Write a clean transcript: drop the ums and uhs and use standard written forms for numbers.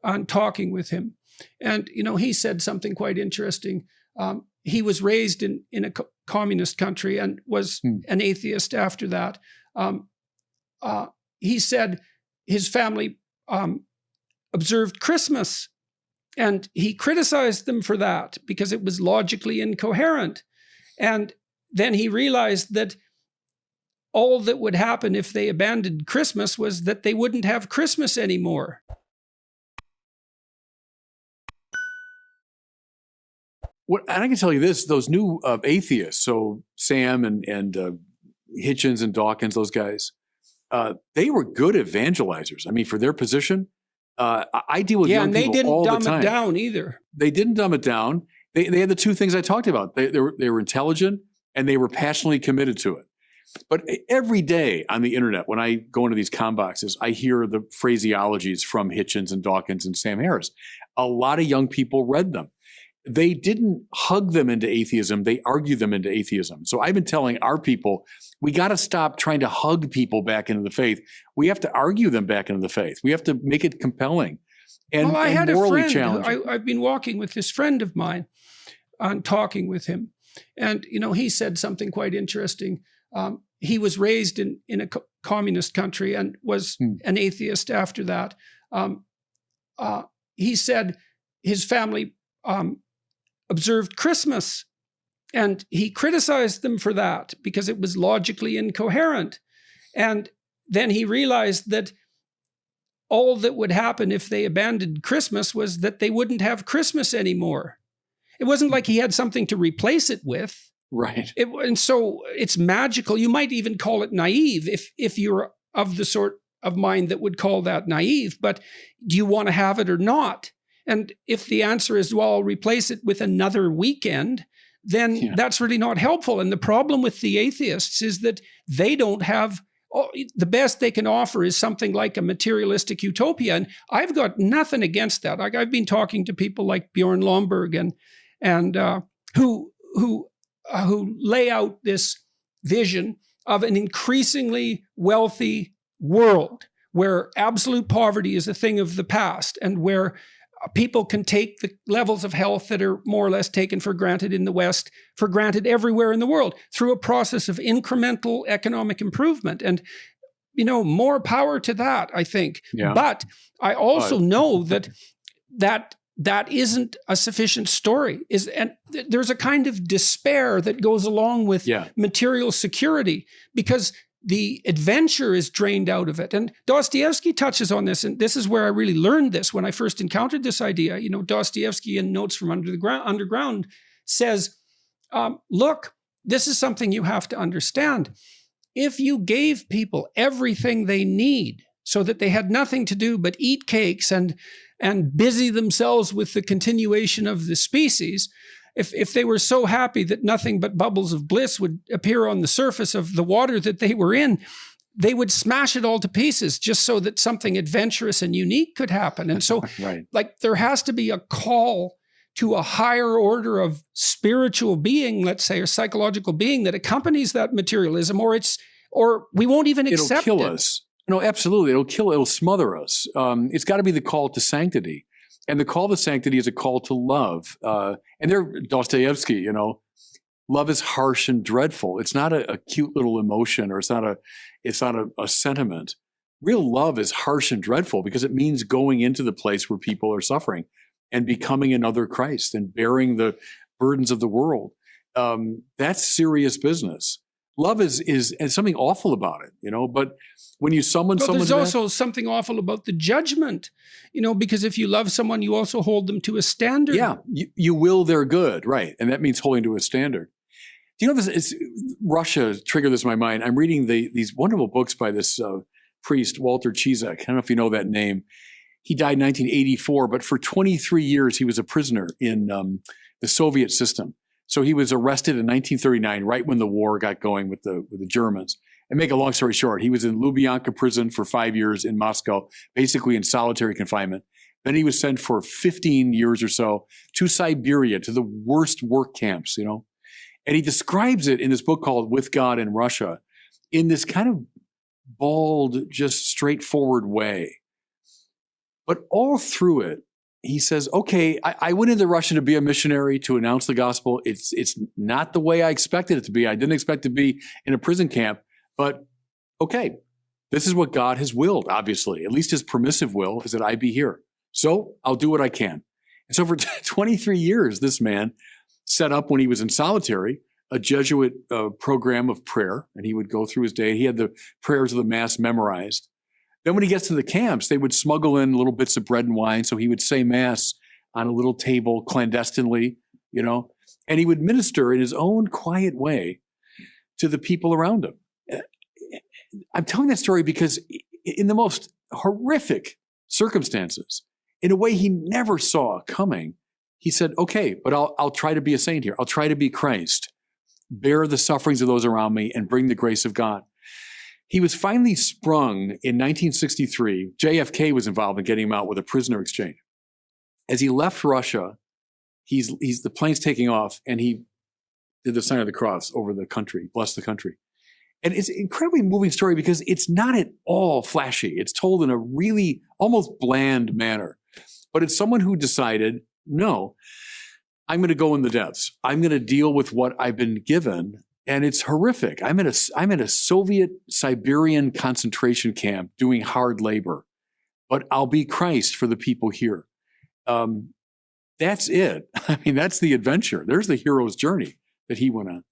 on talking with him. And, he said something quite interesting. He was raised in a communist country and was an atheist after that. He said his family observed Christmas, and he criticized them for that because it was logically incoherent. And then he realized that all that would happen if they abandoned Christmas was that they wouldn't have Christmas anymore. And I can tell you this, those new atheists, so Sam and Hitchens and Dawkins, those guys, they were good evangelizers. I mean, for their position, I deal with young people all the time. Yeah, and they didn't dumb it down either. They didn't dumb it down. They had the two things I talked about. They were intelligent and they were passionately committed to it. But every day on the internet, when I go into these comm boxes, I hear the phraseologies from Hitchens and Dawkins and Sam Harris. A lot of young people read them. They didn't hug them into atheism. They argued them into atheism. So I've been telling our people, we got to stop trying to hug people back into the faith. We have to argue them back into the faith. We have to make it compelling and, I had morally a friend, challenging. I've been walking with this friend of mine on talking with him. And, he said something quite interesting. He was raised in a communist country and was an atheist after that. He said his family observed Christmas, and he criticized them for that because it was logically incoherent. And then he realized that all that would happen if they abandoned Christmas was that they wouldn't have Christmas anymore. It wasn't like he had something to replace it with. Right. And so it's magical. You might even call it naive if you're of the sort of mind that would call that naive. But do you want to have it or not? And if the answer is, well, I'll replace it with another weekend, then that's really not helpful. And the problem with the atheists is that they don't have, the best they can offer is something like a materialistic utopia. And I've got nothing against that. Like, I've been talking to people like Bjorn Lomborg and who lay out this vision of an increasingly wealthy world where absolute poverty is a thing of the past, and where people can take the levels of health that are more or less taken for granted in the West for granted everywhere in the world through a process of incremental economic improvement. And, more power to that, I think. Yeah. But I also know that isn't a sufficient story. And there's a kind of despair that goes along with material security, because the adventure is drained out of it. And Dostoevsky touches on this, and this is where I really learned this when I first encountered this idea. Dostoevsky in Notes from Underground says, look, this is something you have to understand. If you gave people everything they need so that they had nothing to do but eat cakes and busy themselves with the continuation of the species, if they were so happy that nothing but bubbles of bliss would appear on the surface of the water that they were in, they would smash it all to pieces just so that something adventurous and unique could happen. And so there has to be a call to a higher order of spiritual being, let's say, or psychological being that accompanies that materialism, or we won't even accept it. It'll kill us. No, absolutely. It'll smother us. It's got to be the call to sanctity. And the call to sanctity is a call to love. And there, Dostoevsky, love is harsh and dreadful. It's not a cute little emotion, or it's not a sentiment. Real love is harsh and dreadful because it means going into the place where people are suffering and becoming another Christ and bearing the burdens of the world. That's serious business. Love is something awful about it, but when you summon someone, there's also something awful about the judgment, because if you love someone, you also hold them to a standard. Yeah, you will their good, right? And that means holding to a standard. Do you know this? Russia triggered this in my mind. I'm reading these wonderful books by this priest, Walter Ciszek. I don't know if you know that name. He died in 1984, but for 23 years he was a prisoner in the Soviet system. So he was arrested in 1939, right when the war got going with the Germans. And make a long story short, he was in Lubyanka prison for 5 years in Moscow, basically in solitary confinement. Then he was sent for 15 years or so to Siberia, to the worst work camps, And he describes it in this book called With God in Russia in this kind of bald, just straightforward way. But all through it, he says, okay, I went into Russia to be a missionary, to announce the gospel. It's not the way I expected it to be. I didn't expect to be in a prison camp, but okay, this is what God has willed, obviously. At least his permissive will is that I be here. So I'll do what I can. And so for 23 years, this man set up, when he was in solitary, a Jesuit program of prayer, and he would go through his day. He had the prayers of the Mass memorized. Then when he gets to the camps, they would smuggle in little bits of bread and wine. So he would say Mass on a little table clandestinely, and he would minister in his own quiet way to the people around him. I'm telling that story because in the most horrific circumstances, in a way he never saw coming, he said, okay, but I'll try to be a saint here. I'll try to be Christ, bear the sufferings of those around me, and bring the grace of God. He was finally sprung in 1963. JFK was involved in getting him out with a prisoner exchange. As he left Russia, the plane's taking off, and he did the sign of the cross over the country, blessed the country. And it's an incredibly moving story because it's not at all flashy. It's told in a really almost bland manner. But it's someone who decided, no, I'm going to go in the depths. I'm going to deal with what I've been given. And it's horrific. I'm in a Soviet Siberian concentration camp doing hard labor, but I'll be Christ for the people here. That's it. I mean, that's the adventure. There's the hero's journey that he went on.